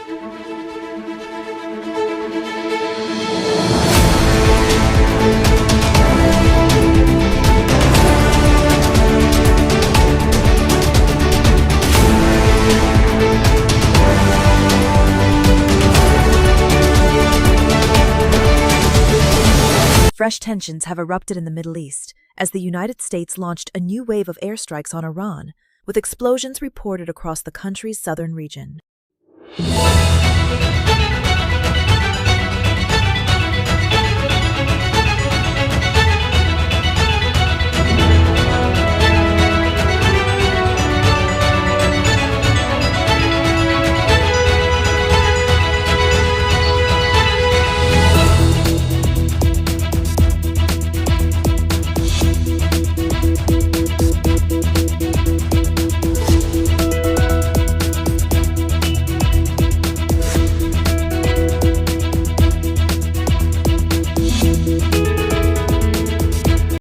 Fresh tensions have erupted in the Middle East as the United States launched a new wave of airstrikes on Iran, with explosions reported across the country's southern region.